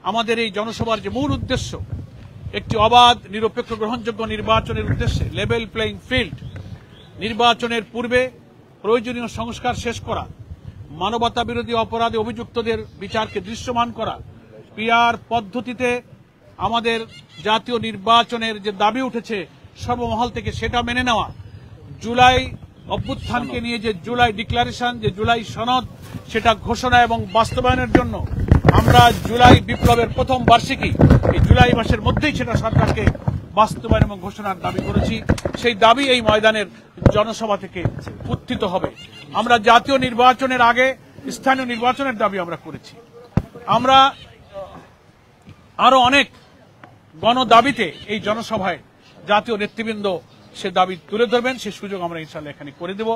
আমাদের এই জনসভার যে মূল উদ্দেশ্য, একটি অবাধ নিরপেক্ষ গ্রহণযোগ্য নির্বাচনের উদ্দেশ্যে লেভেল প্লেইং ফিল্ড, নির্বাচনের পূর্বে প্রয়োজনীয় সংস্কার শেষ করা, মানবতা বিরোধী অপরাধে অভিযুক্তদের বিচারকে দৃশ্যমান করা, পিআর পদ্ধতিতে আমাদের জাতীয় নির্বাচনের যে দাবি উঠেছে সর্বমহল থেকে সেটা মেনে নেওয়া, জুলাই অভ্যুত্থানকে নিয়ে যে জুলাই ডিক্লারেশন, যে জুলাই সনদ, সেটা ঘোষণা এবং বাস্তবায়নের জন্য আমরা জুলাই বিপ্লবের প্রথম বার্ষিকী এই জুলাই মাসের মধ্যেই সেটা সরকারকে বাস্তবায়ন এবং ঘোষণার দাবি করেছি। সেই দাবি এই ময়দানের জনসভা থেকে উত্থিত হবে। আমরা জাতীয় নির্বাচনের আগে স্থানীয় নির্বাচনের দাবি আমরা করেছি। আমরা আরো অনেক গণদাবিতে এই জনসভায় জাতীয় নেতৃবৃন্দ সে দাবি তুলে ধরবেন, সে সুযোগ আমরা ইনশাআল্লাহ এখানে করে দেব।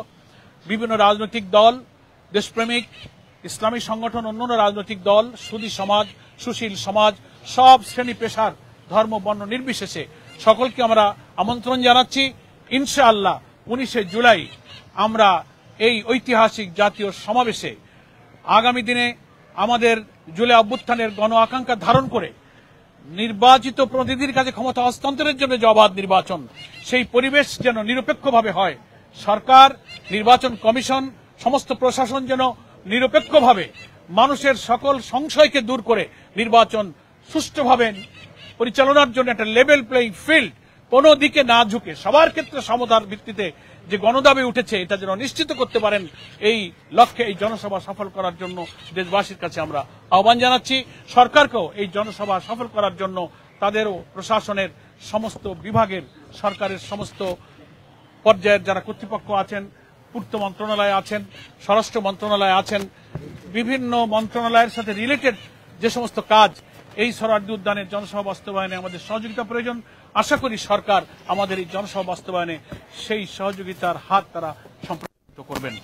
বিভিন্ন রাজনৈতিক দল, দেশপ্রেমিক ইসলামী সংগঠন, অন্যান্য রাজনৈতিক দল, সুধী সমাজ, সুশীল সমাজ, সব শ্রেণী পেশার ধর্ম বর্ণ নির্বিশেষে সকলকে আমরা আমন্ত্রণ জানাচ্ছি। ইনশাআল্লাহ 19 জুলাই আমরা এই ঐতিহাসিক জাতীয় সমাবেশে আগামী দিনে আমাদের জুলাই অভ্যুত্থানের গণ আকাঙ্ক্ষা ধারণ করে নির্বাচিত প্রতিনিধির কাছে ক্ষমতা হস্তান্তরের জন্য যে অবাধ নির্বাচন, সেই পরিবেশ যেন নিরপেক্ষভাবে হয়। সরকার, নির্বাচন কমিশন, সমস্ত প্রশাসন যেন নিরপেক্ষভাবে মানুষের সকল সংশয়কে দূর করে নির্বাচন সুষ্ঠুভাবে পরিচালনার জন্য একটা লেভেল প্লেইং ফিল্ড, কোনো দিকে না ঝুঁকে সবার ক্ষেত্রে সমতার ভিত্তিতে যে গণদাবি উঠেছে এটা যেন নিশ্চিত করতে পারেন, এই লক্ষ্যে এই জনসভা সফল করার জন্য দেশবাসীর কাছে আমরা আহ্বান জানাচ্ছি। সরকারকেও এই জনসভা সফল করার জন্য তাদেরও প্রশাসনের সমস্ত বিভাগের, সরকারের সমস্ত পর্যায়ের যারা কর্তৃপক্ষ আছেন, পূর্ত মন্ত্রণালয়ে আছেন, স্বরাষ্ট্র মন্ত্রণালয়ে আছেন, বিভিন্ন মন্ত্রণালয়ের সাথে রিলেটেড যে সমস্ত কাজ, এই সোহরাওয়ার্দী উদ্যানের জনসভা বাস্তবায়নে আমাদের সহযোগিতা প্রয়োজন। আশা করি সরকার আমাদের এই জনসভা বাস্তবায়নে সেই সহযোগিতার হাত তারা সম্প্রসারিত করবেন।